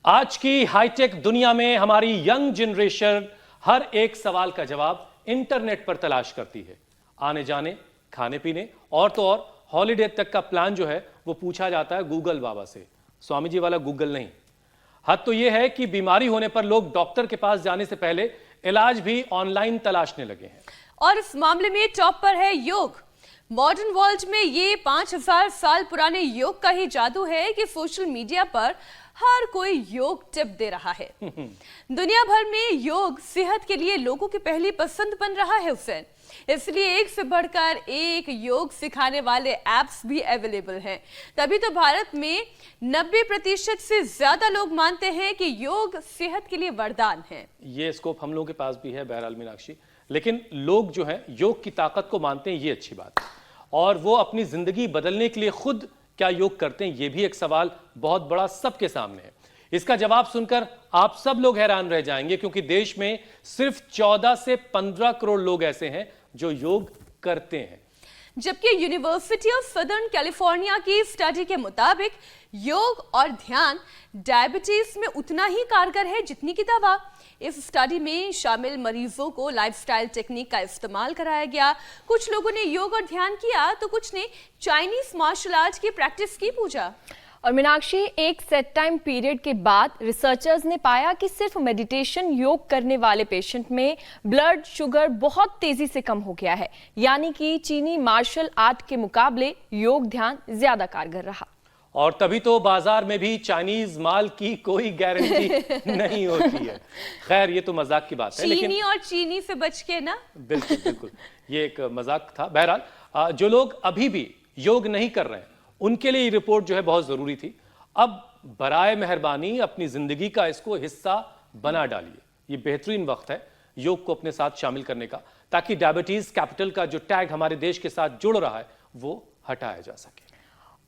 आज की हाईटेक दुनिया में हमारी यंग जनरेशन हर एक सवाल का जवाब इंटरनेट पर तलाश करती है। आने जाने, खाने पीने और तो और हॉलिडे तक का प्लान जो है वो पूछा जाता है गूगल बाबा से। स्वामी जी वाला गूगल नहीं। हद तो यह है कि बीमारी होने पर लोग डॉक्टर के पास जाने से पहले इलाज भी ऑनलाइन तलाशने लगे हैं। और इस मामले में टॉप पर है योग। मॉडर्न वर्ल्ड में ये 5000 साल पुराने योग का ही जादू है कि सोशल मीडिया पर हर कोई योग टिप दे रहा है। दुनिया भर में योग सेहत के लिए लोगों की पहली पसंद बन रहा है हुसैन। इसलिए एक से बढ़कर एक योग सिखाने वाले एप्स भी अवेलेबल हैं। तभी तो भारत में 90% से ज्यादा लोग मानते हैं कि योग सेहत के लिए वरदान है। ये स्कोप हम लोगों के पास भी है बहरहाल मीनाक्षी, लेकिन लोग जो हैं योग की ताकत को मानते हैं, ये अच्छी बात है। और वो अपनी जिंदगी बदलने के लिए खुद क्या योग करते हैं, ये भी एक सवाल बहुत बड़ा सबके सामने है। इसका जवाब सुनकर आप सब लोग हैरान रह जाएंगे, क्योंकि देश में सिर्फ 14 से 15 करोड़ लोग ऐसे हैं जो योग करते हैं। जबकि यूनिवर्सिटी ऑफ सदर्न कैलिफोर्निया की स्टडी के मुताबिक योग और ध्यान डायबिटीज में उतना ही कारगर है जितनी की दवा। इस स्टडी में शामिल मरीजों को लाइफस्टाइल टेक्निक का इस्तेमाल कराया गया। कुछ लोगों ने योग और ध्यान किया तो कुछ ने चाइनीज मार्शल आर्ट की प्रैक्टिस की पूजा। और मीनाक्षी, एक सेट टाइम पीरियड के बाद रिसर्चर्स ने पाया कि सिर्फ मेडिटेशन योग करने वाले पेशेंट में ब्लड शुगर बहुत तेजी से कम हो गया है। यानी कि चीनी मार्शल आर्ट के मुकाबले योग ध्यान ज्यादा कारगर रहा। और तभी तो बाजार में भी चाइनीज माल की कोई गारंटी नहीं होती है। खैर, ये तो मजाक की बात है, लेकिन चीनी और चीनी से बच के ना। बिल्कुल बिल्कुल, ये एक मजाक था। बहरहाल जो लोग अभी भी योग नहीं कर रहे हैं उनके लिए ये रिपोर्ट जो है बहुत जरूरी थी। अब बराए मेहरबानी अपनी जिंदगी का इसको हिस्सा बना डालिए। ये बेहतरीन वक्त है योग को अपने साथ शामिल करने का, ताकि डायबिटीज कैपिटल का जो टैग हमारे देश के साथ जुड़ रहा है वो हटाया जा सके।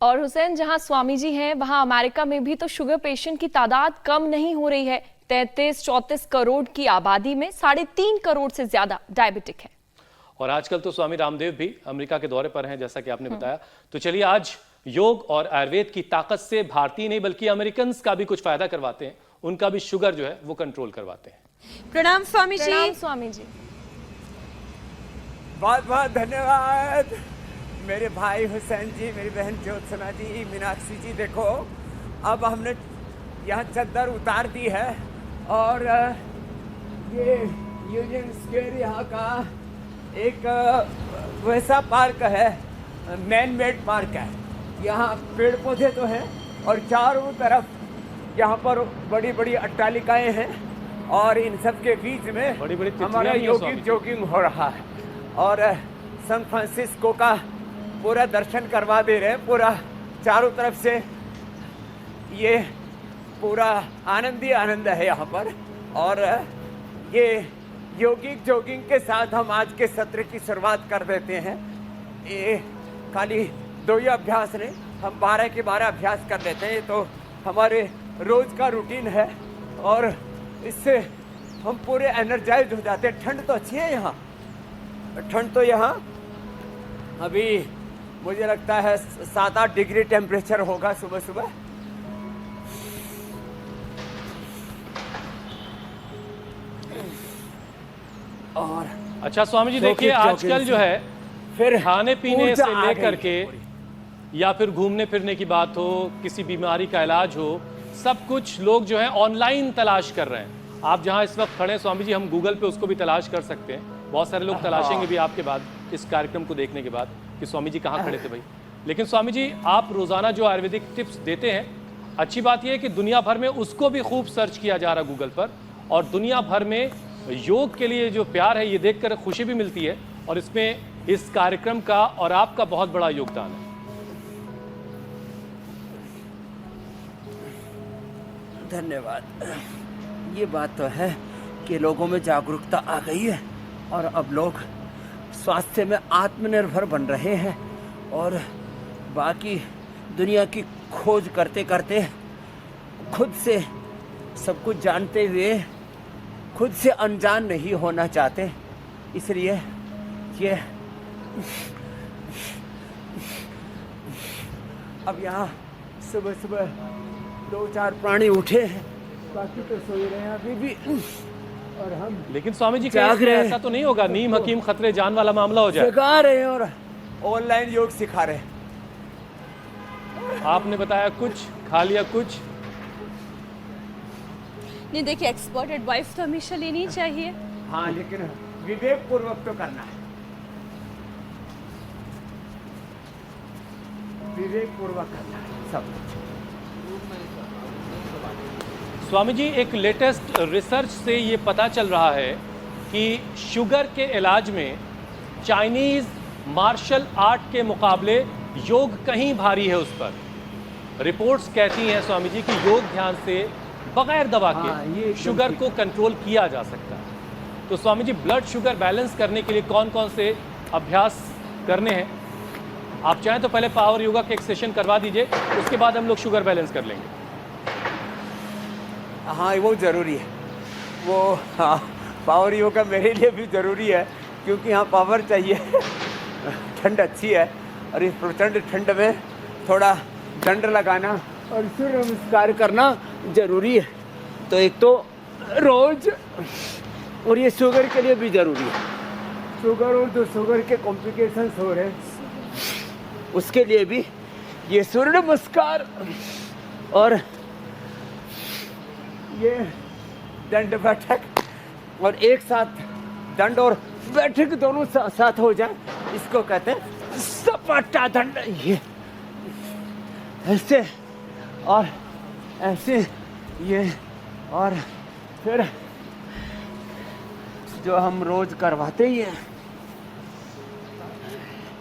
और हुसैन, जहां स्वामी जी हैं वहां अमेरिका में भी तो शुगर पेशेंट की तादाद कम नहीं हो रही है। 33-34 करोड़ की आबादी में 3.5 करोड़ से ज्यादा डायबिटिक है। और आजकल तो स्वामी रामदेव भी अमेरिका के दौरे पर हैं, जैसा कि आपने बताया। तो चलिए आज योग और आयुर्वेद की ताकत से भारतीय नहीं बल्कि अमेरिकन का भी कुछ फायदा करवाते हैं। उनका भी शुगर जो है वो कंट्रोल करवाते हैं। प्रणाम स्वामी जी। प्रणाम स्वामी जी। बहुत बहुत धन्यवाद मेरे भाई हुसैन जी, मेरी बहन ज्योत्सना जी, मीनाक्षी जी। देखो, अब हमने यहाँ चद्दर उतार दी है और ये यूनियन स्क्वायर यहाँ का एक वैसा पार्क है, मैन मेड पार्क है। यहाँ पेड़ पौधे तो हैं और चारों तरफ यहाँ पर बड़ी बड़ी अट्टालिकाएं हैं और इन सब के बीच में बड़ी हमारा जॉगिंग हो रहा है। और सैन फ्रांसिस्को का पूरा दर्शन करवा दे रहे हैं। पूरा चारों तरफ से ये पूरा आनंद ही आनंद है यहाँ पर। और ये जॉगिंग के साथ हम आज के सत्र की शुरुआत कर देते हैं। ये खाली 2 ही अभ्यास नहीं, हम 12 के 12 अभ्यास कर लेते हैं। ये तो हमारे रोज का रूटीन है और इससे हम पूरे एनर्जाइज हो जाते हैं। ठंड तो अच्छी है यहाँ, ठंड तो यहाँ अभी मुझे लगता है 7-8 डिग्री टेम्परेचर होगा सुबह सुबह। और अच्छा स्वामी जी, देखिए आजकल जो है फिर खाने पीने से लेकर के या फिर घूमने फिरने की बात हो, किसी बीमारी का इलाज हो, सब कुछ लोग जो है ऑनलाइन तलाश कर रहे हैं। आप जहां इस वक्त खड़े स्वामी जी, हम गूगल पे उसको भी तलाश कर सकते हैं। बहुत सारे लोग तलाशेंगे भी आपके बाद, इस कार्यक्रम को देखने के बाद, कि स्वामी जी कहाँ खड़े थे भाई। लेकिन स्वामी जी, आप रोजाना जो आयुर्वेदिक टिप्स देते हैं, अच्छी बात यह है कि दुनिया भर में उसको भी खूब सर्च किया जा रहा है गूगल पर। और दुनिया भर में योग के लिए जो प्यार है ये देखकर खुशी भी मिलती है। और इसमें इस कार्यक्रम का और आपका बहुत बड़ा योगदान है। धन्यवाद। ये बात तो है कि लोगों में जागरूकता आ गई है और अब लोग स्वास्थ्य में आत्मनिर्भर बन रहे हैं। और बाकी दुनिया की खोज करते करते, खुद से सब कुछ जानते हुए खुद से अनजान नहीं होना चाहते। इसलिए ये अब यहाँ सुबह सुबह 2-4 प्राणी उठे हैं बाकी तो सो ही रहे हैं अभी भी, और हम लेकिन स्वामी जी जाग कहीं रहे हैं। ऐसा तो नहीं होगा नीम हकीम खतरे जान वाला मामला हो जाए? सिखा रहे हैं और ऑनलाइन योग सिखा रहे हैं। आपने बताया कुछ, खा लिया कुछ। नहीं देखिए, एक्सपर्ट एडवाइस तो हमेशा लेनी चाहिए। हाँ, लेकिन विवेक पूर्वक तो करना है, विवेक पूर्वक करना है सब। स्वामी जी, एक लेटेस्ट रिसर्च से ये पता चल रहा है कि शुगर के इलाज में चाइनीज मार्शल आर्ट के मुकाबले योग कहीं भारी है उस पर। रिपोर्ट्स कहती हैं स्वामी जी कि योग ध्यान से बगैर दवा हाँ, ये के एकदम शुगर ठीक। को कंट्रोल किया जा सकता है। तो Swami ji, blood sugar balance करने के लिए कौन कौन से अभ्यास करने हैं? आप चाहें तो पहले पावर योगा के एक सेशन करवा दीजिए, उसके बाद हम लोग शुगर बैलेंस कर लेंगे। हाँ, वो ज़रूरी है, वो हाँ, पावर योगा मेरे लिए भी ज़रूरी है, क्योंकि यहाँ पावर चाहिए। ठंड अच्छी है और इस प्रचंड ठंड में थोड़ा दंड लगाना और सूर्य नमस्कार करना ज़रूरी है। तो एक तो रोज, और ये शुगर के लिए भी ज़रूरी है। शुगर और जो शुगर के कॉम्प्लिकेशंस हो रहे हैं उसके लिए भी ये सूर्य नमस्कार और ये दंड बैठक, और एक साथ दंड और बैठक दोनों साथ हो जाए, इसको कहते हैं सपाटा दंड। ये ऐसे और ऐसे, ये और फिर जो हम रोज करवाते ही हैं,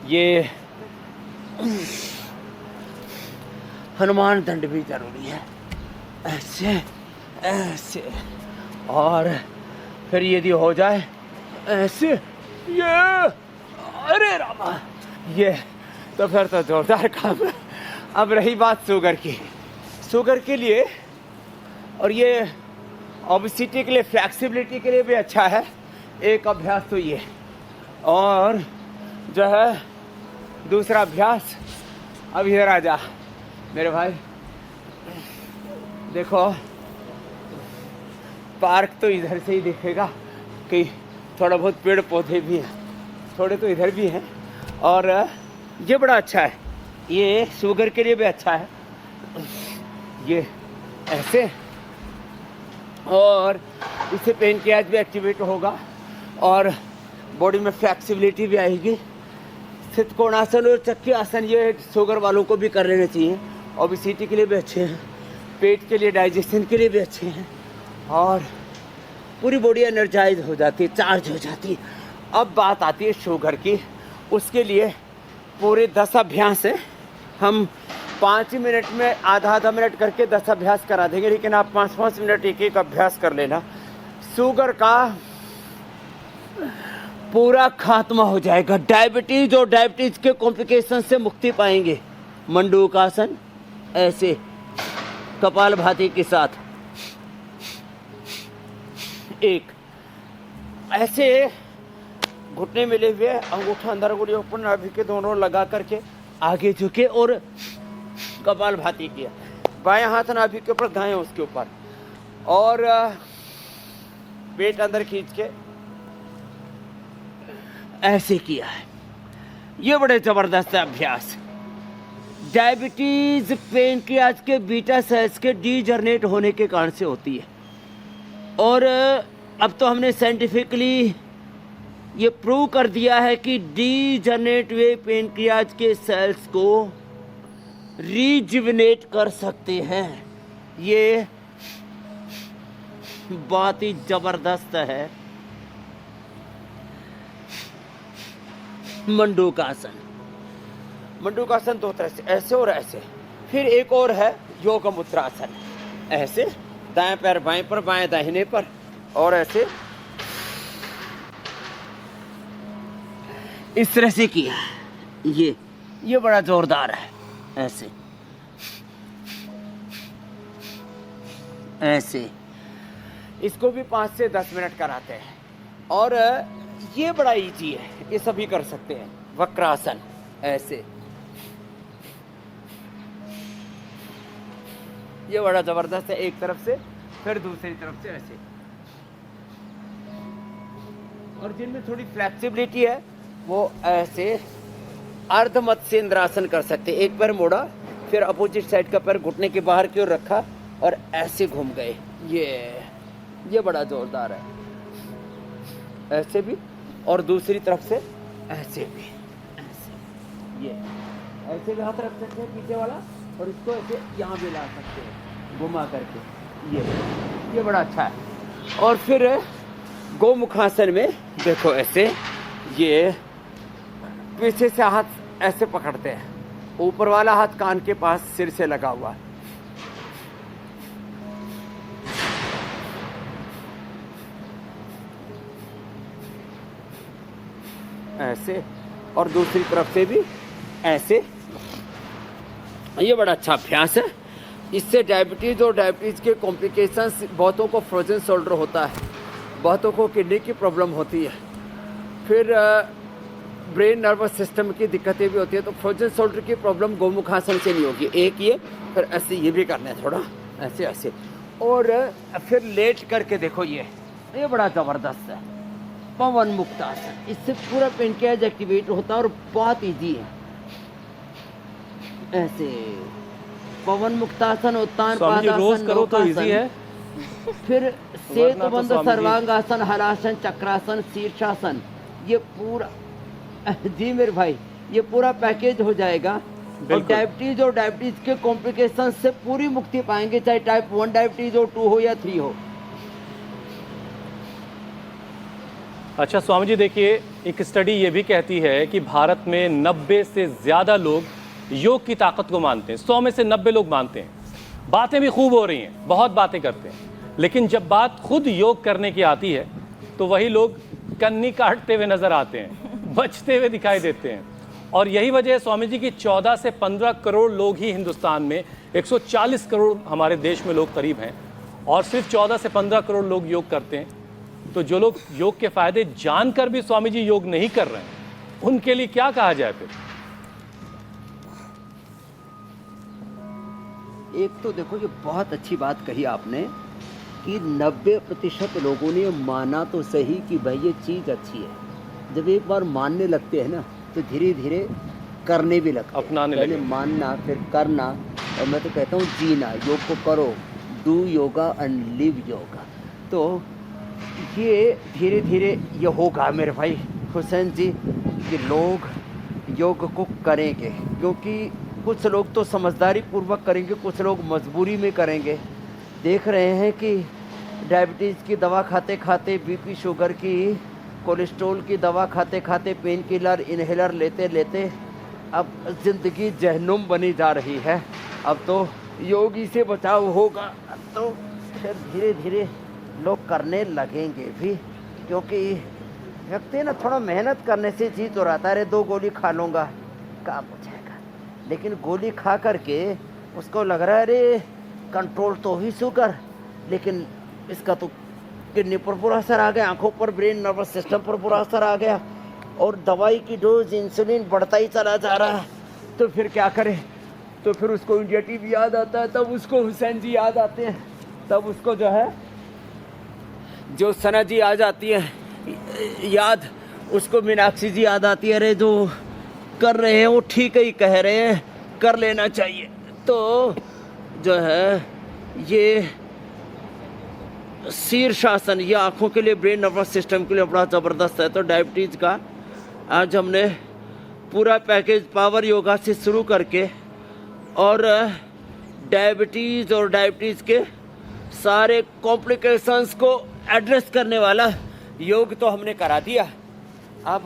ये हनुमान दंड भी जरूरी है, ऐसे ऐसे, और फिर यदि हो जाए ऐसे, ये अरे रामा, ये तो फिर तो जोरदार काम है। अब रही बात शुगर की, शुगर के लिए और ये ओबेसिटी के लिए, फ्लेक्सिबिलिटी के लिए भी अच्छा है एक अभ्यास तो ये, और जो है दूसरा अभ्यास, अब इधर आ जा मेरे भाई, देखो पार्क तो इधर से ही दिखेगा कि थोड़ा बहुत पेड़ पौधे भी हैं, थोड़े तो इधर भी हैं, और ये बड़ा अच्छा है, ये शुगर के लिए भी अच्छा है, ये ऐसे, और इससे पेनक्रियाज भी एक्टिवेट होगा और बॉडी में फ्लेक्सिबिलिटी भी आएगी। कोणासन और चक्की आसन ये शुगर वालों को भी कर लेने चाहिए, ओबेसिटी के लिए भी अच्छे हैं, पेट के लिए, डाइजेशन के लिए भी अच्छे हैं, और पूरी बॉडी एनर्जाइज हो जाती है, चार्ज हो जाती है। अब बात आती है शुगर की, उसके लिए पूरे 10 अभ्यास है, हम 5 मिनट में आधा मिनट करके 10 अभ्यास करा देंगे, लेकिन आप 5-5 मिनट एक एक अभ्यास कर लेना, शुगर का पूरा खात्मा हो जाएगा। डायबिटीज और डायबिटीज के कॉम्प्लिकेशन से मुक्ति पाएंगे। मंडूकासन ऐसे कपालभाति के साथ, एक ऐसे घुटने मिले हुए, अंगूठा अंदर, अंगुली ऊपर, नाभि के दोनों लगा करके आगे झुके और कपालभाति किया, बाएं हाथ नाभि के ऊपर, दाएं उसके ऊपर, और पेट अंदर खींच के ऐसे किया है। ये बड़े जबरदस्त अभ्यास डायबिटीज पेनक्रियाज के बीटा सेल्स के डीजनरेट होने के कारण से होती है, और अब तो हमने साइंटिफिकली ये प्रूव कर दिया है कि डीजनरेट हुए पेनक्रियाज के सेल्स को रीजुविनेट कर सकते हैं। ये बात ही जबरदस्त है। मंडूकासन, मंडूकासन 2 तरह से, ऐसे और ऐसे। फिर एक और है योग मुद्रासन, ऐसे दाएं पैर बाएं पर, बाएं दाहिने पर, और ऐसे इस तरह से किया। ये बड़ा जोरदार है, ऐसे ऐसे। इसको भी 5 से 10 मिनट कराते हैं, और ये बड़ा इजी है, ये सभी कर सकते हैं। वक्रासन ऐसे, ये बड़ा जबरदस्त है, एक तरफ से फिर दूसरी तरफ से ऐसे। और जिनमें थोड़ी फ्लेक्सिबिलिटी है वो ऐसे अर्ध मत्स्य इंद्रासन कर सकते। एक पैर मोड़ा, फिर अपोजिट साइड का पैर घुटने के बाहर की ओर रखा और ऐसे घूम गए। ये बड़ा जोरदार है। ऐसे भी, और दूसरी तरफ से ऐसे भी, ऐसे ये ऐसे भी हाथ रख सकते हैं पीछे वाला, और इसको ऐसे यहाँ भी ला सकते हैं घुमा करके। ये बड़ा अच्छा है। और फिर गोमुखासन में देखो ऐसे, ये पीछे से हाथ ऐसे पकड़ते हैं, ऊपर वाला हाथ कान के पास सिर से लगा हुआ है। ऐसे, और दूसरी तरफ से भी ऐसे। ये बड़ा अच्छा अभ्यास है। इससे डायबिटीज और डायबिटीज के कॉम्प्लिकेशंस, बहुतों को फ्रोजन शोल्डर होता है, बहुतों को किडनी की प्रॉब्लम होती है, फिर ब्रेन नर्वस सिस्टम की दिक्कतें भी होती है। तो फ्रोजन शोल्डर की प्रॉब्लम गोमुखासन से नहीं होगी। एक ये, फिर ऐसे ये भी करना है थोड़ा ऐसे ऐसे, और फिर लेट करके देखो ये बड़ा ज़बरदस्त है पवन मुक्तासन। इससे पूरा पेनक्रियाज एक्टिवेट होता है और बहुत ईजी है। ऐसे पवन मुक्तासन, उत्तान स्वामी जी रोज पादासन, करो तो इजी नौकासन, है। फिर सेतुबंध स्वामी जी। सर्वांगासन, हलासन, चक्रासन, शीर्षासन, ये पूरा जी मेरे भाई ये पूरा पैकेज हो जाएगा। और डायबिटीज और डायबिटीज के कॉम्प्लिकेशन से पूरी मुक्ति पाएंगे, चाहे टाइप 1 डायबिटीज हो, 2 हो या 3 हो। अच्छा स्वामी जी देखिए, एक स्टडी ये भी कहती है कि भारत में 90 से ज़्यादा लोग योग की ताकत को मानते हैं। 100 में से 90 लोग मानते हैं। बातें भी खूब हो रही हैं, बहुत बातें करते हैं, लेकिन जब बात खुद योग करने की आती है तो वही लोग कन्नी काटते हुए नजर आते हैं, बचते हुए दिखाई देते हैं। और यही वजह है स्वामी जी की 14 से 15 करोड़ लोग ही हिंदुस्तान में, 140 करोड़ हमारे देश में लोग करीब हैं, और सिर्फ 14 से 15 करोड़ लोग योग करते हैं। तो जो लोग योग के फायदे जानकर भी स्वामी जी योग नहीं कर रहे हैं, उनके लिए क्या कहा जाए फिर? एक तो देखो, ये बहुत अच्छी बात कही आपने कि 90% लोगों ने माना तो सही कि भाई ये चीज़ अच्छी है। जब एक बार मानने लगते हैं ना तो धीरे धीरे करने भी लगते हैं। अपनाने पहले लगे। मानना, फिर करना, और मैं तो कहता हूँ जीना। योग को करो, do yoga and live yoga. तो ये धीरे धीरे ये होगा मेरे भाई हुसैन जी कि लोग योग को करेंगे, क्योंकि कुछ लोग तो समझदारी पूर्वक करेंगे, कुछ लोग मजबूरी में करेंगे। देख रहे हैं कि डायबिटीज़ की दवा खाते खाते, बीपी शुगर की, कोलेस्ट्रॉल की दवा खाते खाते, पेन किलर इनहेलर लेते लेते अब ज़िंदगी जहन्नुम बनी जा रही है। अब तो योगी से बचाव होगा, तो फिर धीरे धीरे लोग करने लगेंगे भी, क्योंकि व्यक्ति ना थोड़ा मेहनत करने से जी तो रहता है। अरे 2 गोली खा लूँगा काम हो जाएगा, लेकिन गोली खा करके उसको लग रहा है अरे कंट्रोल तो ही शुगर, लेकिन इसका तो किडनी पर बुरा असर आ गया, आंखों पर, ब्रेन नर्वस सिस्टम पर बुरा असर आ गया, और दवाई की डोज, इंसुलिन बढ़ता ही चला जा रहा है। तो फिर क्या करें? तो फिर उसको इंडिया टीवी याद आता है, तब उसको हुसैन जी याद आते हैं, तब उसको जो है जो सना जी आ जाती है याद, उसको मीनाक्षी जी याद आती है। अरे जो कर रहे हैं वो ठीक ही कह रहे हैं, कर लेना चाहिए। तो जो है ये शीर्षासन, ये आँखों के लिए, ब्रेन नर्वस सिस्टम के लिए बड़ा ज़बरदस्त है। तो डायबिटीज़ का आज हमने पूरा पैकेज पावर योगा से शुरू करके, और डायबिटीज़ और डायबिटीज़ के सारे कॉम्प्लिकेशंस को एड्रेस करने वाला योग तो हमने करा दिया। अब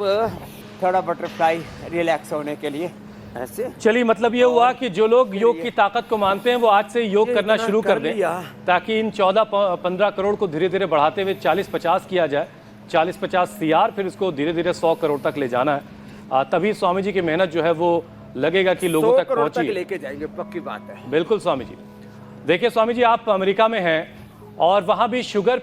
थोड़ा बटरफ्लाई रिलैक्स होने के लिए ऐसे। चलिए, मतलब ये हुआ कि जो लोग योग की ताकत को मानते हैं वो आज से योग करना शुरू कर दें, ताकि इन 14-15 करोड़ को धीरे धीरे बढ़ाते हुए 40-50 किया जाए, 40-50 CR, फिर इसको धीरे धीरे 100 करोड़ तक ले जाना है। तभी स्वामी जी की मेहनत जो है वो लगेगा कि लोगों तक पहुंची, लेके जाएंगे, पक्की बात है। बिल्कुल स्वामी जी। देखिए स्वामी जी, आप अमेरिका में हैं और वहाँ भी शुगर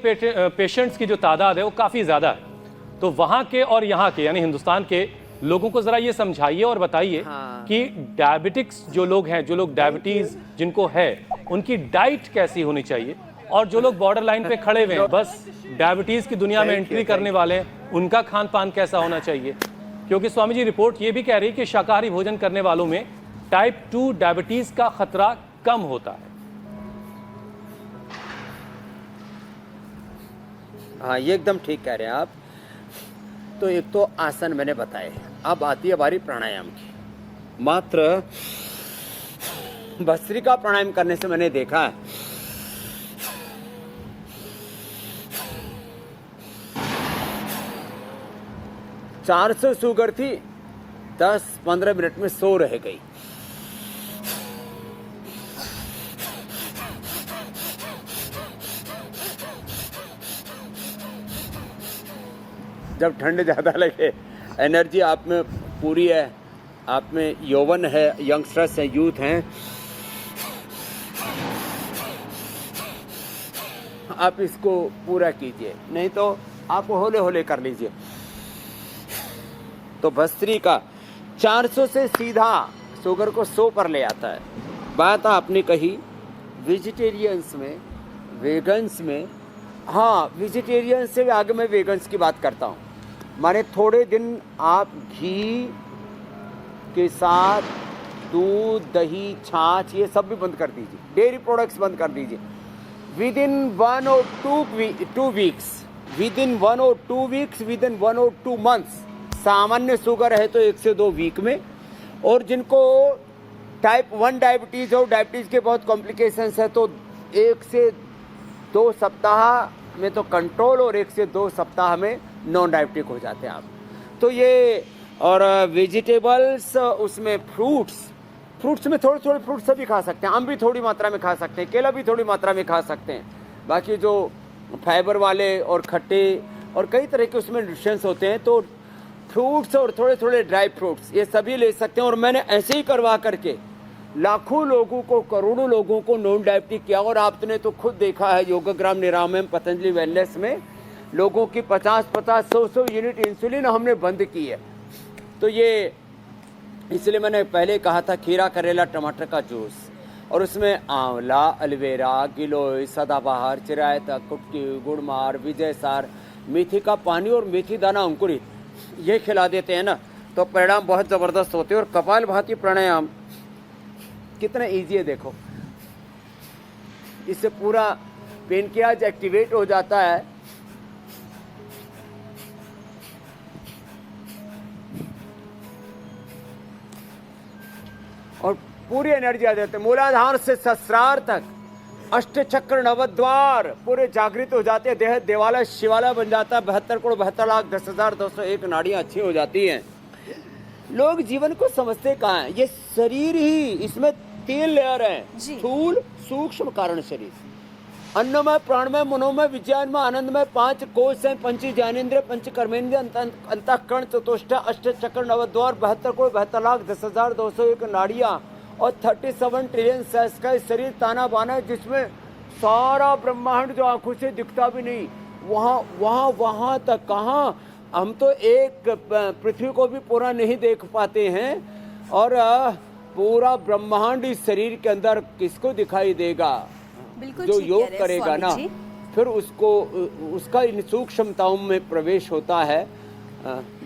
पेशेंट्स की जो तादाद है वो काफ़ी ज़्यादा है। तो वहाँ के और यहाँ के, यानी हिंदुस्तान के लोगों को ज़रा ये समझाइए और बताइए कि डायबिटिक्स जो लोग हैं, जो लोग डायबिटीज़ जिनको है, उनकी डाइट कैसी होनी चाहिए और जो लोग बॉर्डर लाइन पे खड़े हुए हैं, बस डायबिटीज की दुनिया में एंट्री करने वाले हैं, उनका खान पान कैसा होना चाहिए? क्योंकि स्वामी जी रिपोर्ट ये भी कह रही है कि शाकाहारी भोजन करने वालों में टाइप 2 डायबिटीज का खतरा कम होता है। हाँ, ये एकदम ठीक कह रहे हैं आप। तो एक तो आसन मैंने बताए, अब आती है बारी प्राणायाम की। मात्र भस्त्रिका प्राणायाम करने से मैंने देखा है 400 शुगर थी, 10-15 मिनट में 100 रह गई। जब ठंड ज़्यादा लगे, एनर्जी आप में पूरी है, आप में यौवन है, यंगस्टर्स हैं, यूथ हैं, आप इसको पूरा कीजिए, नहीं तो आप होले होले कर लीजिए। तो भस्त्रिका 400 से सीधा शुगर को 100 पर ले आता है। बात आपने कही वेजिटेरियंस में, वेगन्स में। हाँ, वेजिटेरियन से आगे मैं वेगन्स की बात करता हूँ। माने थोड़े दिन आप घी के साथ दूध, दही, छाछ ये सब भी बंद कर दीजिए, डेयरी प्रोडक्ट्स बंद कर दीजिए। With in 1 or 2 weeks, with in 1 or 2 weeks, with in 1 or 2 months, सामान्य शुगर है तो 1 से 2 वीक में, और जिनको टाइप 1 डायबिटीज हो, डायबिटीज के बहुत कॉम्प्लिकेशंस है, तो 1 से 2 सप्ताह में तो कंट्रोल, और 1 से 2 सप्ताह में नॉन डायबिटिक हो जाते हैं आप। तो ये, और वेजिटेबल्स, उसमें फ्रूट्स में थोड़े थोड़े फ्रूट्स सभी खा सकते हैं, आम भी थोड़ी मात्रा में खा सकते हैं, केला भी थोड़ी मात्रा में खा सकते हैं। बाकी जो फाइबर वाले और खट्टे और कई तरह के उसमें न्यूट्रिएंट्स होते हैं, तो फ्रूट्स और थोड़े थोड़े ड्राई फ्रूट्स ये सभी ले सकते हैं। और मैंने ऐसे ही करवा करके लाखों लोगों को, करोड़ों लोगों को नॉन डायबिटिक किया। और आपने तो खुद देखा है योगग्राम निरामयम पतंजलि वेलनेस में लोगों की 50-50, 100-100 यूनिट इंसुलिन हमने बंद की है। तो ये इसलिए मैंने पहले कहा था खीरा, करेला, टमाटर का जूस, और उसमें आंवला, एलोवेरा, गिलोय, सदाबहार, चिरायता, कुटकी, गुड़मार, विजयसार, मेथी का पानी और मेथी दाना अंकुरित ये खिला देते हैं ना, तो परिणाम बहुत ज़बरदस्त होते हैं। और कपालभाति प्राणायाम कितना इजी है देखो, इससे पूरा पेनक्रियाज एक्टिवेट हो जाता है। और पूरी एनर्जी आ जाती है। मूलाधार से सहस्रार तक अष्ट चक्र नवद्वार पूरे जागृत हो जाते हैं। देह देवालय शिवालय बन जाता है। 72 करोड़ 72 लाख 10,201 नाड़ियां अच्छी हो जाती हैं। लोग जीवन को समझते कहाँ हैं? ये शरीर ही, इसमें 3 लेयर हैं, स्थूल, सूक्ष्म, कारण शरीर। अन्नमय, प्राणमय, मनोमय, विज्ञानमय, आनंदमय 5 कोश हैं, पंच ज्ञानेंद्रिय, पंच कर्मेंद्रिय, अंतःकरण, चतुष्टय, अष्ट चक्र नवद्वार, 72 करोड़ 72 लाख 10,201 नाड़ियां और 37 ट्रिलियन सेल्स का शरीर ताना बाना है, जिसमें सारा ब्रह्मांड जो आंखों से दिखता भी नहीं, वहाँ तक कहाँ, हम तो एक पृथ्वी को भी पूरा नहीं देख पाते हैं, और पूरा ब्रह्मांड इस शरीर के अंदर किसको दिखाई देगा? जो योग करेगा ना, फिर उसको उसका इन सूक्ष्मताओं में प्रवेश होता है।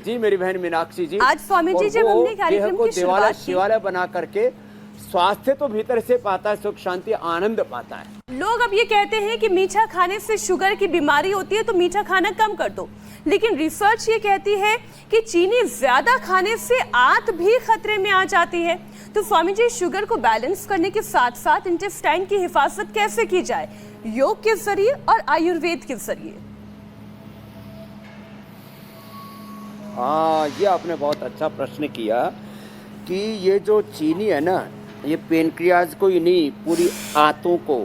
जी मेरी बहन मीनाक्षी जी, आज स्वामी जी जब हमने कार्यक्रम की देवालय शिवालय बना करके स्वास्थ्य तो भीतर से पाता है, सुख शांति आनंद पाता है। लोग अब ये कहते हैं कि मीठा खाने से शुगर की बीमारी होती है, तो मीठा खाना कम कर दो, लेकिन रिसर्च ये कहती है कि चीनी ज्यादा खाने से आंत भी खतरे में आ जाती है। तो स्वामी जी, शुगर को बैलेंस करने के साथ साथ इंटेस्टाइन की हिफाजत कैसे की जाए, योग के जरिए और आयुर्वेद के जरिए? हाँ, ये आपने बहुत अच्छा प्रश्न किया कि ये जो चीनी है ना, ये पेनक्रियाज को ही नहीं, पूरी आंतों को,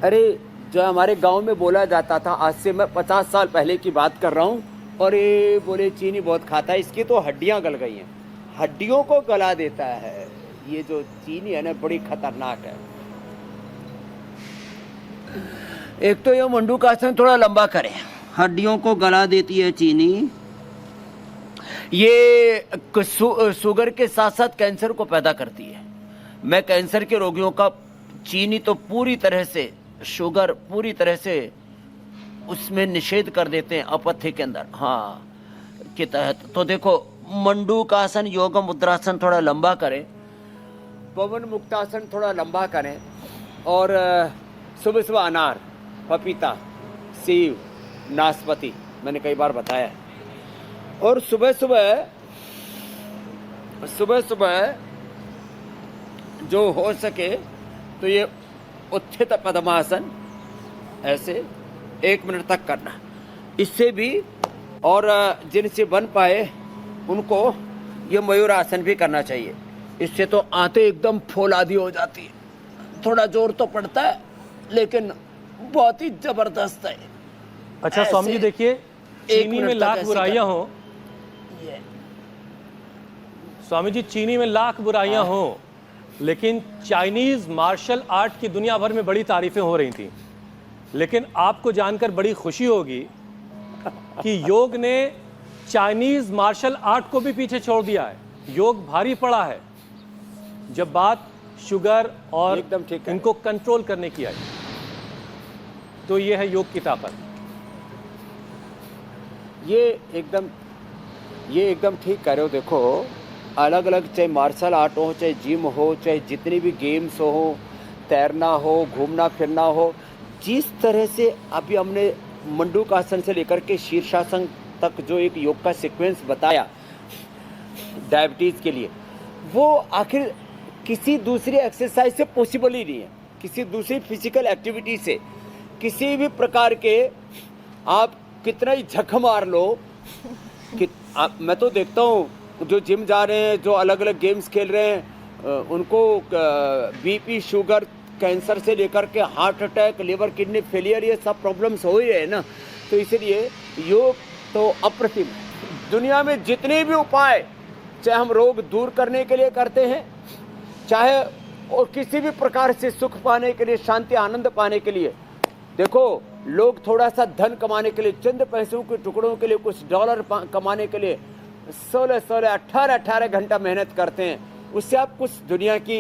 अरे जो हमारे गांव में बोला जाता था, आज से मैं 50 साल पहले की बात कर रहा हूँ, और ये बोले चीनी बहुत खाता है, इसकी तो हड्डियाँ गल गई हैं, हड्डियों को गला देता है। ये जो चीनी है ना, बड़ी खतरनाक है। एक तो ये मंडूकासन थोड़ा लंबा करें, हड्डियों को गला देती है चीनी। ये शुगर के साथ साथ कैंसर को पैदा करती है। मैं कैंसर के रोगियों का चीनी तो पूरी तरह से शुगर पूरी तरह से उसमें निषेध कर देते हैं अपथ्य के अंदर, हाँ, के तहत। तो देखो, मंडूकासन, योग मुद्रासन थोड़ा लंबा करें, पवन मुक्तासन थोड़ा लंबा करें, और सुबह सुबह अनार, पपीता, सेब, नाशपाती मैंने कई बार बताया है। और सुबह सुबह जो हो सके तो ये उत्थित पद्मासन ऐसे 1 मिनट तक करना। इससे भी, और जिनसे बन पाए उनको ये मयूरासन भी करना चाहिए। इससे तो आंतें एकदम फौलादी हो जाती है, थोड़ा जोर तो पड़ता है लेकिन बहुत ही जबरदस्त है। अच्छा स्वामी जी, देखिए, चीनी में लाख बुराइयां हो, स्वामी जी, चीनी में लाख बुराइयां हो, लेकिन चाइनीज मार्शल आर्ट की दुनिया भर में बड़ी तारीफें हो रही थी। लेकिन आपको जानकर बड़ी खुशी होगी कि योग ने चाइनीज मार्शल आर्ट को भी पीछे छोड़ दिया है। योग भारी पड़ा है जब बात शुगर और एकदम ठीक है। इनको कंट्रोल करने की आई, तो ये है योग की ताकत। ये एकदम ठीक कह रहे हो। देखो, अलग अलग, चाहे मार्शल आर्ट हो, चाहे जिम हो, चाहे जितनी भी गेम्स हो, तैरना हो, घूमना फिरना हो, जिस तरह से अभी हमने मंडूकासन से लेकर के शीर्षासन तक जो एक योग का सीक्वेंस बताया डायबिटीज़ के लिए, वो आखिर किसी दूसरी एक्सरसाइज से पॉसिबल ही नहीं है। किसी दूसरी फिजिकल एक्टिविटी से, किसी भी प्रकार के, आप कितना ही झक मार लो कि मैं तो देखता हूँ जो जिम जा रहे हैं, जो अलग अलग गेम्स खेल रहे हैं, उनको बीपी, शुगर, कैंसर से लेकर के heart attack, liver, kidney failure, ये सब प्रॉब्लम्स हो ही रहे हैं ना। तो इसलिए योग तो अप्रतिम। दुनिया में जितने भी उपाय, चाहे हम रोग दूर करने के लिए करते हैं, चाहे और किसी भी प्रकार से सुख पाने के लिए, शांति, आनंद पाने के लिए, देखो, लोग थोड़ा सा धन कमाने के लिए, चंद पैसों के टुकड़ों के लिए, कुछ डॉलर कमाने के लिए 16-16, 18-18 घंटा मेहनत करते हैं। उससे आप कुछ दुनिया की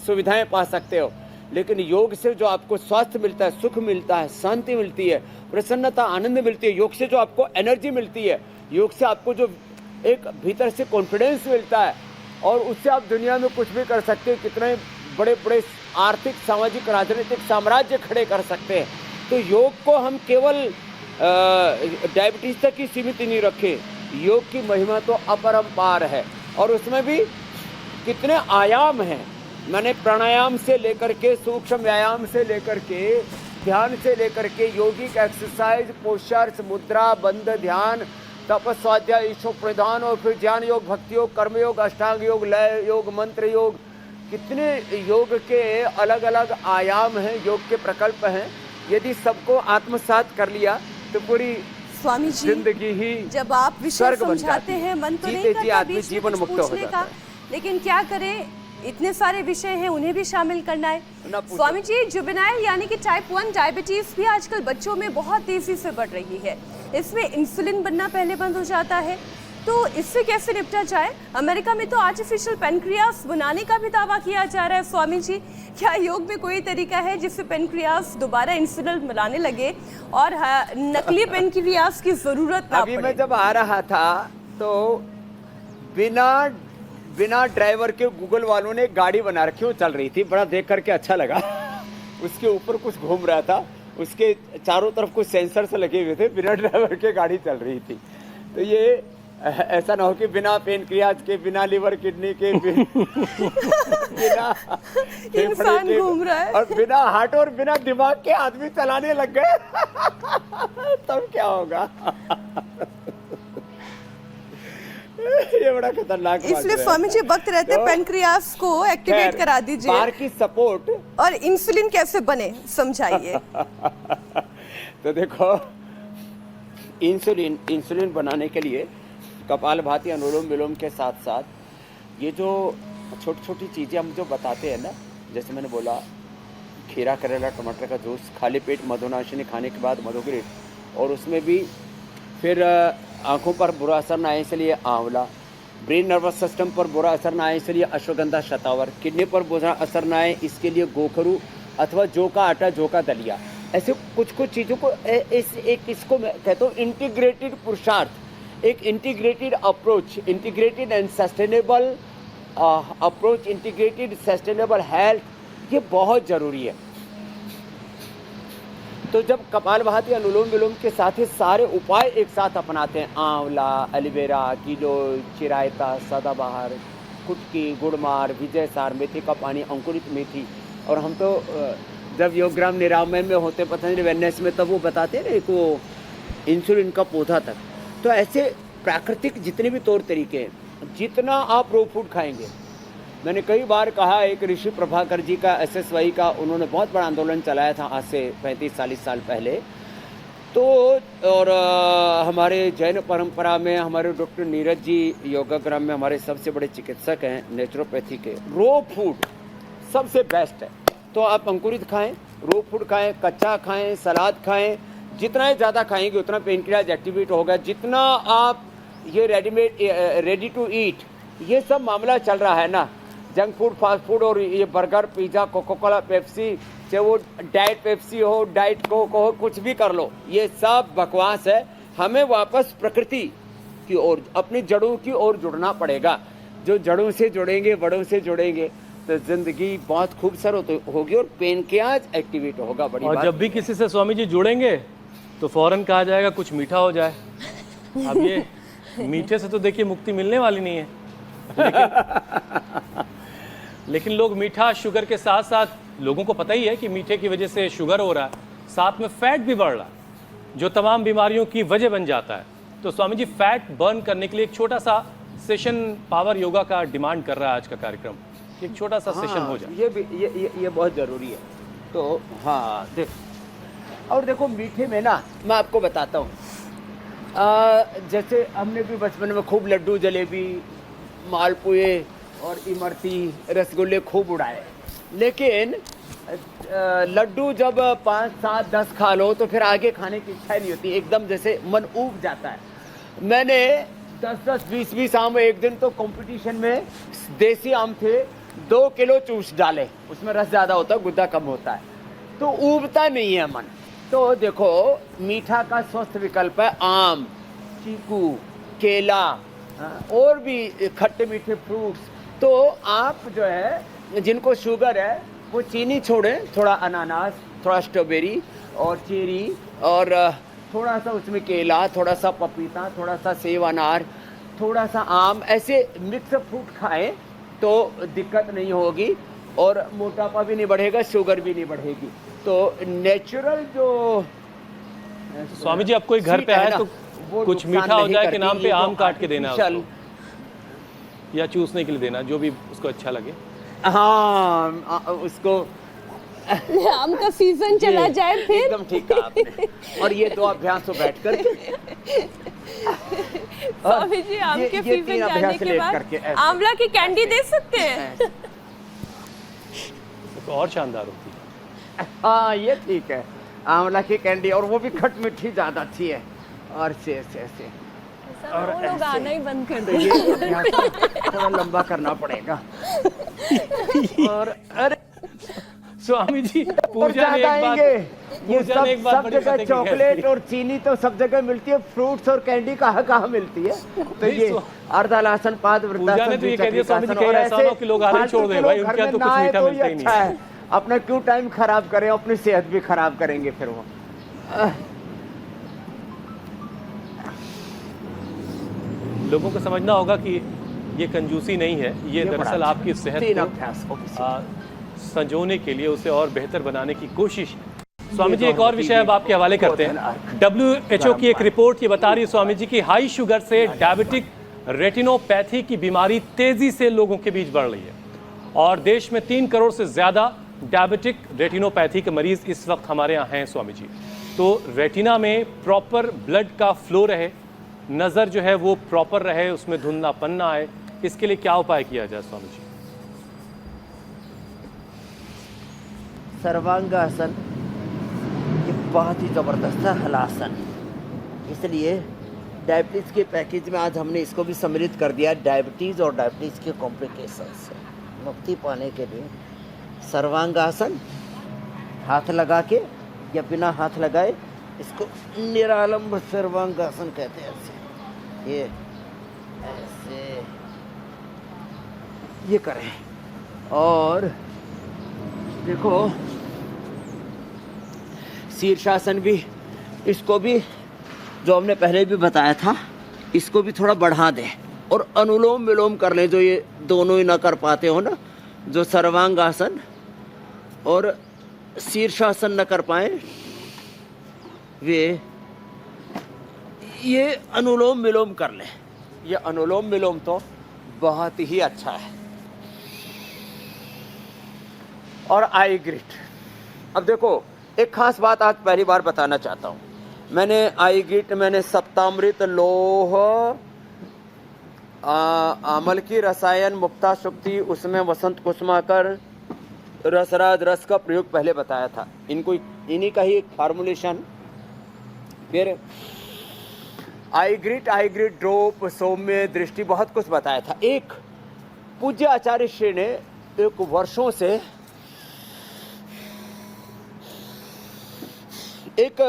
सुविधाएं पा सकते हो। लेकिन योग से जो आपको स्वास्थ्य मिलता है, सुख मिलता है, शांति मिलती है, प्रसन्नता, आनंद मिलती है, योग से जो आपको एनर्जी मिलती है, योग से आपको जो एक भीतर से कॉन्फिडेंस मिलता है, और उससे आप दुनिया में कुछ भी कर सकते हैं। कितने बड़े बड़े आर्थिक, सामाजिक, राजनीतिक साम्राज्य खड़े कर सकते हैं। तो योग को हम केवल डायबिटीज तक ही सीमित नहीं रखें। योग की महिमा तो अपरंपार है, और उसमें भी कितने आयाम हैं। मैंने प्राणायाम से लेकर के, सूक्ष्म व्यायाम से लेकर के, ध्यान से लेकर के, योगिक एक्सरसाइज, पोस्चर्स, मुद्रा, बंद ध्यान, तपस्वाध्याय, ईश्वर प्रधान, और फिर ज्ञान योग, भक्ति योग, कर्मयोग, अष्टांग योग, लय योग, मंत्र योग, कितने योग के अलग अलग आयाम हैं, योग के प्रकल्प हैं। यदि सबको आत्मसात कर लिया तो पूरी स्वामी जी, जिंदगी ही जब आप विषय स्वर्ग बन समझाते जाती है। हैं, मन तो जीते नहीं जी करता आदमी बीच में जीवन कुछ मुक्त हो पूछने जाता का, है। लेकिन क्या करें, इतने सारे विषय हैं, उन्हें भी शामिल करना है। ना पूछो। स्वामी जी, जुवेनाइल यानी कि टाइप 1 डायबिटीज भी आजकल बच्चों में बहुत तेजी से बढ़ रही है। इसमें इंसुलिन बनना पहले बंद हो जाता है, तो इससे कैसे निपटा जाए? अमेरिका में तो आर्टिफिशियल पेनक्रियास बनाने का भी दावा किया जा रहा है। स्वामी जी, क्या योग में कोई तरीका है जिससे पेनक्रियास दोबारा इंसुलिन बनाने लगे और नकली पेनक्रियास की जरूरत ना अभी पड़े? मैं जब आ रहा था तो बिना ड्राइवर के गूगल वालों ने गाड़ी बना रखी, वो चल रही थी, बड़ा देख करके अच्छा लगा। उसके ऊपर कुछ घूम रहा था, उसके चारों तरफ कुछ सेंसर से लगे हुए थे, बिना ड्राइवर के गाड़ी चल रही थी। तो ये ऐसा ना हो कि बिना पेनक्रियाज के, बिना लिवर, किडनी के, बिना इंसान घूम रहा है और बिना हार्ट और बिना दिमाग के आदमी चलाने लग गए। तब क्या होगा? ये बड़ा खतरनाक बात है। इसलिए स्वामी जी, वक्त रहते तो पेनक्रियास को एक्टिवेट करा दीजिए। बाहर की सपोर्ट और इंसुलिन कैसे बने, समझाइए। तो देखो, इंसुलिन बनाने के लिए कपालभाति, अनुलोम विलोम के साथ साथ ये जो छोटी छोटी चीज़ें हम जो बताते हैं ना, जैसे मैंने बोला खीरा, करेला, टमाटर का जूस, खाली पेट मधुनाशिनी खाने के बाद मधुगिरी, और उसमें भी फिर आँखों पर बुरा असर ना आए इसलिए आंवला, ब्रेन नर्वस सिस्टम पर बुरा असर ना आए इसलिए अश्वगंधा शतावर, किडनी पर बुरा असर ना आए इसके लिए गोखरू, अथवा जौ का आटा, जौ का दलिया, ऐसे कुछ कुछ चीज़ों को इसको मैं कहता हूँ इंटीग्रेटेड पुरुषार्थ, एक integrated approach, integrated and sustainable approach, integrated sustainable health, ये बहुत ज़रूरी है। तो जब कपालभाति अनुलोम विलोम के साथ ही सारे उपाय एक साथ अपनाते हैं, आंवला, एलोवेरा, कीलोय, चिरायता, सदाबहार, कुटकी, गुड़मार, विजयसार, मेथी का पानी, अंकुरित मेथी, और हम तो जब योगग्राम निरामय में होते पतंजलि वेलनेस में, तब वो बताते हैं ना एक वो इंसुलिन का पौधा तक। तो ऐसे प्राकृतिक जितने भी तौर तरीके हैं, जितना आप रो फूड खाएंगे, मैंने कई बार कहा, एक ऋषि प्रभाकर जी का SSY का उन्होंने बहुत बड़ा आंदोलन चलाया था आज से 35-40 साल पहले। तो और हमारे जैन परंपरा में हमारे डॉक्टर नीरज जी योगाग्राम में हमारे सबसे बड़े चिकित्सक हैं नेचुरोपैथी के। रो फूड सबसे बेस्ट है। तो आप अंकुरित खाएं, रो फूड खाएं, कच्चा खाएं, सलाद खाएं, जितना ही ज़्यादा खाएंगे उतना पेनक्रियाज एक्टिवेट होगा। जितना आप ये रेडीमेड, रेडी टू ईट, ये सब मामला चल रहा है ना, जंक फूड, फास्ट फूड, और ये burger, pizza, Coca Cola, Pepsi, चाहे वो डाइट पेप्सी हो, डाइट कोक हो, कुछ भी कर लो, ये सब बकवास है। हमें वापस प्रकृति की ओर, अपनी जड़ों की ओर जुड़ना पड़ेगा। जो जड़ों से जुड़ेंगे, बड़ों से जुड़ेंगे, तो जिंदगी बहुत खूबसूरत होगी और पेनक्रियाज एक्टिवेट होगा। बड़ी और बात। जब भी किसी से स्वामी जी जुड़ेंगे तो फौरन कहा जाएगा कुछ मीठा हो जाए। अब ये मीठे से तो देखिए मुक्ति मिलने वाली नहीं है, लेकिन लोग मीठा, शुगर के साथ साथ, लोगों को पता ही है कि मीठे की वजह से शुगर हो रहा है, साथ में फैट भी बढ़ रहा है, जो तमाम बीमारियों की वजह बन जाता है। तो स्वामी जी फैट बर्न करने के लिए एक छोटा सा सेशन पावर योगा का डिमांड कर रहा है आज का कार्यक्रम, एक छोटा सा सेशन हो जाए। ये भी ये बहुत ज़रूरी है। तो हाँ देख, और देखो मीठे में ना मैं आपको बताता हूँ, जैसे हमने भी बचपन में खूब लड्डू, जलेबी, मालपुए और इमरती, रसगुल्ले खूब उड़ाए, लेकिन लड्डू जब 5, 7, 10 खा लो तो फिर आगे खाने की इच्छा नहीं होती, एकदम जैसे मन ऊब जाता है। मैंने 10-10, 20-20 आम एक दिन तो कंपटीशन में, देसी आम थे, 2 किलो चूस डाले, उसमें रस ज़्यादा होता है, गुद्दा कम होता है, तो ऊबता नहीं है मन। तो देखो मीठा का स्वस्थ विकल्प है आम, चीकू, केला, और भी खट्टे मीठे फ्रूट्स। तो आप जो है जिनको शुगर है वो चीनी छोड़ें, थोड़ा अनानास, थोड़ा स्ट्रॉबेरी और चेरी, और थोड़ा सा उसमें केला, थोड़ा सा पपीता, थोड़ा सा सेब, अनार, थोड़ा सा आम, ऐसे मिक्स फ्रूट खाएं तो दिक्कत नहीं होगी और मोटापा भी नहीं बढ़ेगा, शुगर भी नहीं बढ़ेगी। तो नेचुरल जो स्वामी जी, अब कोई घर पे आए तो कुछ मीठा हो जाए के नाम पे आम काट के देना उसको, या चूसने के लिए देना, जो भी उसको अच्छा लगे। हाँ, उसको आम का सीजन चला जाए फिर। एकदम ठीक कहा आपने। और ये 2 अभ्यास तो बैठ कर स्वामी जी, आम के सीजन जाने के बाद आंवला की कैंडी दे सकते हैं। तो और शानदार होती है। हाँ ये ठीक है, आंवला की कैंडी, और वो भी खट मीठी ज़्यादा अच्छी है। और ऐसे और लोग आना ही बंद कर तो ये थोड़ा लंबा करना पड़ेगा। और अरे स्वामी जी, पूजा ने ये सब बड़ी जगह बात चॉकलेट और चीनी तो सब जगह मिलती है, फ्रूट्स और कैंडी कहाँ मिलती है? तो ये अर्धलासन, पाद पूजा ने तो ये कह दिया स्वामी जी, कहीं ऐसा ना हो कि लोग आने छोड़ दें, भाई उनके यहाँ तो कुछ मीठा मिलता ही नहीं है। अपना क्यों टाइम खराब करें, अपनी सेहत भी खराब करेंगे फिर वो। लोगों को समझना होगा कि ये कंजूसी नहीं है, ये दरअसल आपकी सेहत को संजोने के लिए, उसे और बेहतर बनाने की कोशिश। स्वामी जी, एक और विषय अब आपके हवाले करते हैं। WHO की एक रिपोर्ट ये बता रही है स्वामी जी की हाई शुगर से डायबिटिक रेटिनोपैथी की बीमारी तेजी से लोगों के बीच बढ़ रही है और देश में 3 करोड़ से ज्यादा डायबिटिक रेटिनोपैथी के मरीज इस वक्त हमारे यहाँ हैं स्वामी जी। तो रेटिना में प्रॉपर ब्लड का फ्लो रहे, नज़र जो है वो प्रॉपर रहे, उसमें धुंधलापन ना आए, इसके लिए क्या उपाय किया जाए स्वामी जी? सर्वांगासन ये बहुत ही ज़बरदस्त है हलासन, इसलिए डायबिटीज़ के पैकेज में आज हमने इसको भी सम्मिलित कर दिया। डायबिटीज़ और डायबिटीज़ के कॉम्प्लिकेशंस से मुक्ति पाने के लिए सर्वांगासन हाथ लगा के या बिना हाथ लगाए, इसको निरालंब सर्वांगासन कहते हैं। ऐसे ये ऐसे ये करें। और देखो शीर्षासन भी, इसको भी जो हमने पहले भी बताया था, इसको भी थोड़ा बढ़ा दें और अनुलोम विलोम कर लें, जो ये दोनों ही ना कर पाते हो ना, जो सर्वांगासन और शीर्षासन न कर पाए वे ये अनुलोम विलोम कर लें। ये अनुलोम विलोम तो बहुत ही अच्छा है। और आई ग्रिट, अब देखो एक खास बात आज पहली बार बताना चाहता हूँ। मैंने आई ग्रिट, मैंने सप्तामृत, लोह, अमल की रसायन, मुक्ता शुक्ति, उसमें वसंत कुसुमाकर, रसराज रस का प्रयोग पहले बताया था। इनको इन्हीं का ही एक फार्मूलेशन। फिर आई ग्रिट ड्रॉप, सौम्य दृष्टि, बहुत कुछ बताया था। एक पूज्य आचार्य श्री ने एक वर्षों से एक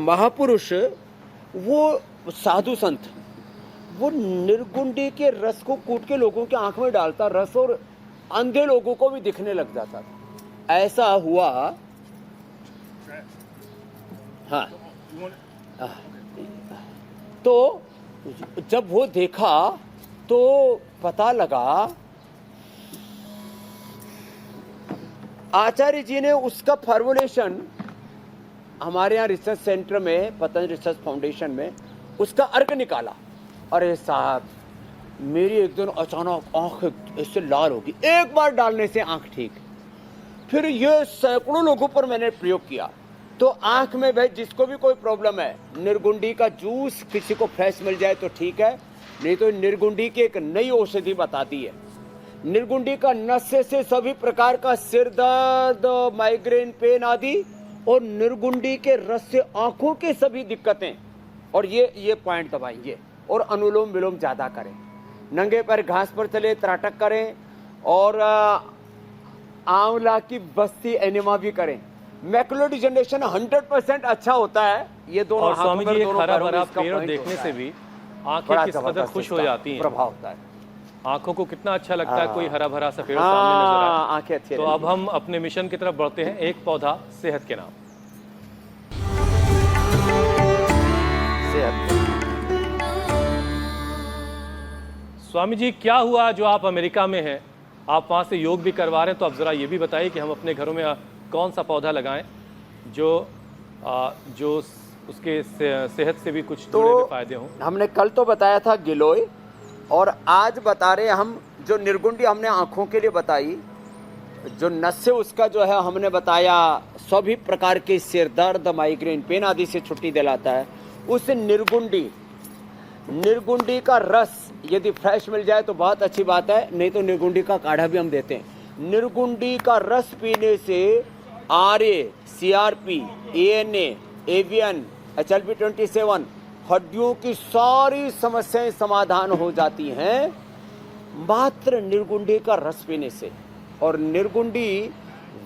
महापुरुष, वो साधु संत, वो निर्गुंडी के रस को कूट के लोगों की आंख में डालता रस, और अंधे लोगों को भी दिखने लग जाता था। ऐसा हुआ। हाँ, तो जब वो देखा तो पता लगा, आचार्य जी ने उसका फॉर्मुलेशन हमारे यहाँ रिसर्च सेंटर में, पतंजलि रिसर्च फाउंडेशन में उसका अर्क निकाला। अरे साहब, मेरी एक दिन अचानक आंख इससे लाल होगी, एक बार डालने से आंख ठीक। फिर ये सैकड़ों लोगों पर मैंने प्रयोग किया, तो आंख में भाई जिसको भी कोई प्रॉब्लम है, निर्गुंडी का जूस किसी को फ्रेश मिल जाए तो ठीक है, नहीं तो निर्गुंडी की एक नई औषधि बताती है। निर्गुंडी का नशे से सभी प्रकार का सिर दर्द, माइग्रेन, पेन आदि, और निर्गुंडी के रस से आंखों की सभी दिक्कतें। और ये पॉइंट दबाएंगे। और अनुलोम विलोम ज्यादा करें, नंगे पैर घास पर चले, त्राटक करें, और आंवला की बस्ती एनिमा भी करें। मैकुलर डिजनरेशन 100% अच्छा होता है। ये दोनों, और स्वामी जी, एक हरा भरा पेड़ देखने से भी आंखें किस कदर खुश हो जाती हैं, प्रभाव होता है। आंखों को कितना अच्छा लगता है कोई हरा भरा सा पेड़ सामने नजर आए। आंखें अच्छी। तो अब हम अपने मिशन की तरफ बढ़ते हैं, एक पौधा सेहत के नाम। स्वामी जी, क्या हुआ जो आप अमेरिका में हैं, आप वहाँ से योग भी करवा रहे हैं, तो अब ज़रा ये भी बताइए कि हम अपने घरों में कौन सा पौधा लगाएं जो उसके सेहत से भी कुछ जुड़े हुए फायदे हों। हमने कल तो बताया था गिलोय, और आज बता रहे हम जो निर्गुंडी हमने आँखों के लिए बताई, जो नस से उसका जो है हमने बताया सभी प्रकार के सिर दर्द, माइग्रेन, पेन आदि से छुट्टी दिलाता है। उस निर्गुंडी का रस यदि फ्रेश मिल जाए तो बहुत अच्छी बात है, नहीं तो निर्गुंडी का काढ़ा भी हम देते हैं। निर्गुंडी का रस पीने से RA, CRP, ANA, avian, HLP27, हड्डियों की सारी समस्याएं समाधान हो जाती हैं मात्र निर्गुंडी का रस पीने से। और निर्गुंडी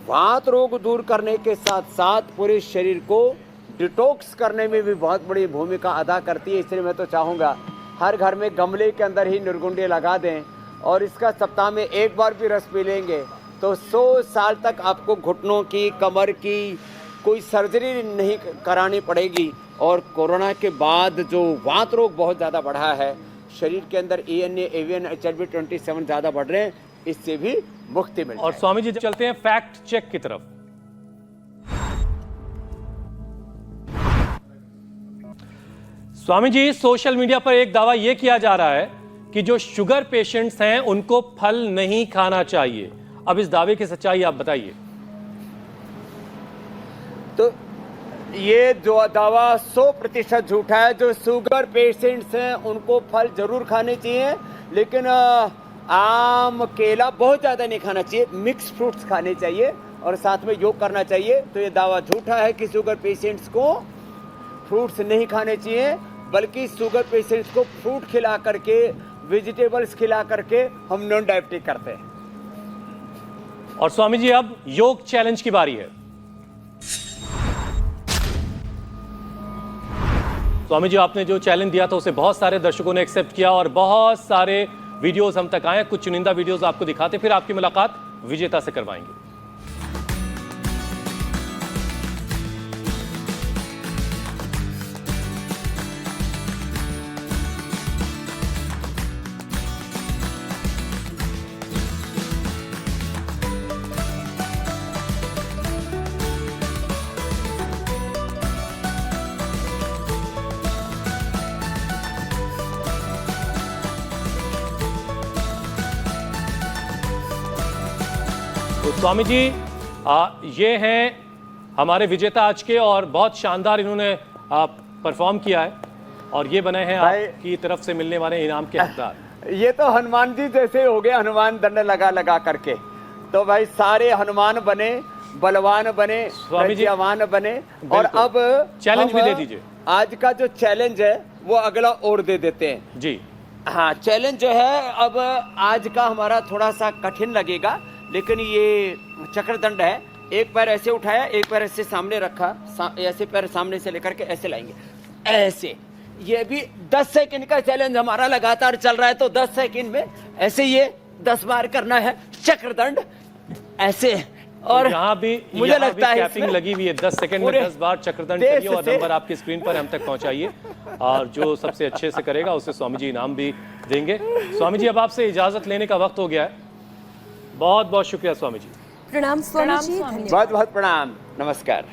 वात रोग दूर करने के साथ साथ पूरे शरीर को डिटॉक्स करने में भी बहुत बड़ी भूमिका अदा करती है। इसलिए मैं तो चाहूँगा हर घर में गमले के अंदर ही निर्गुंडी लगा दें, और इसका सप्ताह में एक बार भी रस पी लेंगे तो 100 साल तक आपको घुटनों की, कमर की कोई सर्जरी नहीं करानी पड़ेगी। और कोरोना के बाद जो वात रोग बहुत ज़्यादा बढ़ा है, शरीर के अंदर ANA, एवियन, HLP27 ज़्यादा बढ़ रहे हैं, इससे भी मुक्ति मिल। और स्वामी जी, चलते हैं फैक्ट चेक की तरफ। स्वामी जी, सोशल मीडिया पर एक दावा यह किया जा रहा है कि जो शुगर पेशेंट्स हैं उनको फल नहीं खाना चाहिए। अब इस दावे की सच्चाई आप बताइए। तो ये जो दावा 100% झूठा है। जो शुगर पेशेंट्स हैं उनको फल जरूर खाने चाहिए, लेकिन आम, केला बहुत ज़्यादा नहीं खाना चाहिए। मिक्स फ्रूट्स खाने चाहिए और साथ में योग करना चाहिए। तो ये दावा झूठा है कि शुगर पेशेंट्स को फ्रूट्स नहीं खाने चाहिए, बल्कि शुगर पेशेंट्स को फ्रूट खिला करके, वेजिटेबल्स खिला करके हम नॉन डायबिटिक करते हैं। और स्वामी जी, अब योग चैलेंज की बारी है। स्वामी जी, आपने जो चैलेंज दिया था उसे बहुत सारे दर्शकों ने एक्सेप्ट किया और बहुत सारे वीडियोस हम तक आए। कुछ चुनिंदा वीडियोस आपको दिखाते, फिर आपकी मुलाकात विजेता से करवाएंगे। तो स्वामी जी, ये हैं हमारे विजेता आज के और बहुत शानदार इन्होंने परफॉर्म किया है और ये बने हैं भाई- आपकी तरफ से मिलने वाले इनाम के हकदार। ये तो हनुमान जी जैसे हो गए, हनुमान दंड लगा लगा करके। तो भाई सारे हनुमान बने, बलवान बने, स्वामी जी, प्रज्ञावान बने। और बिल्कुल। अब चैलेंज भी हम दे दीजिए। आज का जो चैलेंज है वो अगला और दे देते हैं। जी, हाँ, चैलेंज जो है अब आज का हमारा थोड़ा सा कठिन लगेगा, लेकिन ये चक्रदंड है। एक पैर ऐसे उठाया, एक पैर ऐसे सामने रखा, ऐसे पैर सामने से लेकर के ऐसे लाएंगे, ऐसे। ये भी 10 सेकंड का चैलेंज हमारा लगातार चल रहा है। तो 10 सेकंड में ऐसे ये 10 बार करना है चक्रदंड, ऐसे। और यहाँ भी मुझे यहाँ लगता भी है कैपिंग इसमें लगी हुई है। 10 सेकंड में पूरे 10 बार चक्रदंड देश करिए और से- नंबर आपकी स्क्रीन पर हम तक पहुंचाइए और जो सबसे अच्छे से करेगा उसे स्वामी जी इनाम भी देंगे। स्वामी जी, अब आपसे इजाजत लेने का वक्त हो गया है। बहुत बहुत शुक्रिया स्वामी जी। प्रणाम स्वामी जी, स्वामी। धन्यवाद। बहुत बहुत प्रणाम, नमस्कार।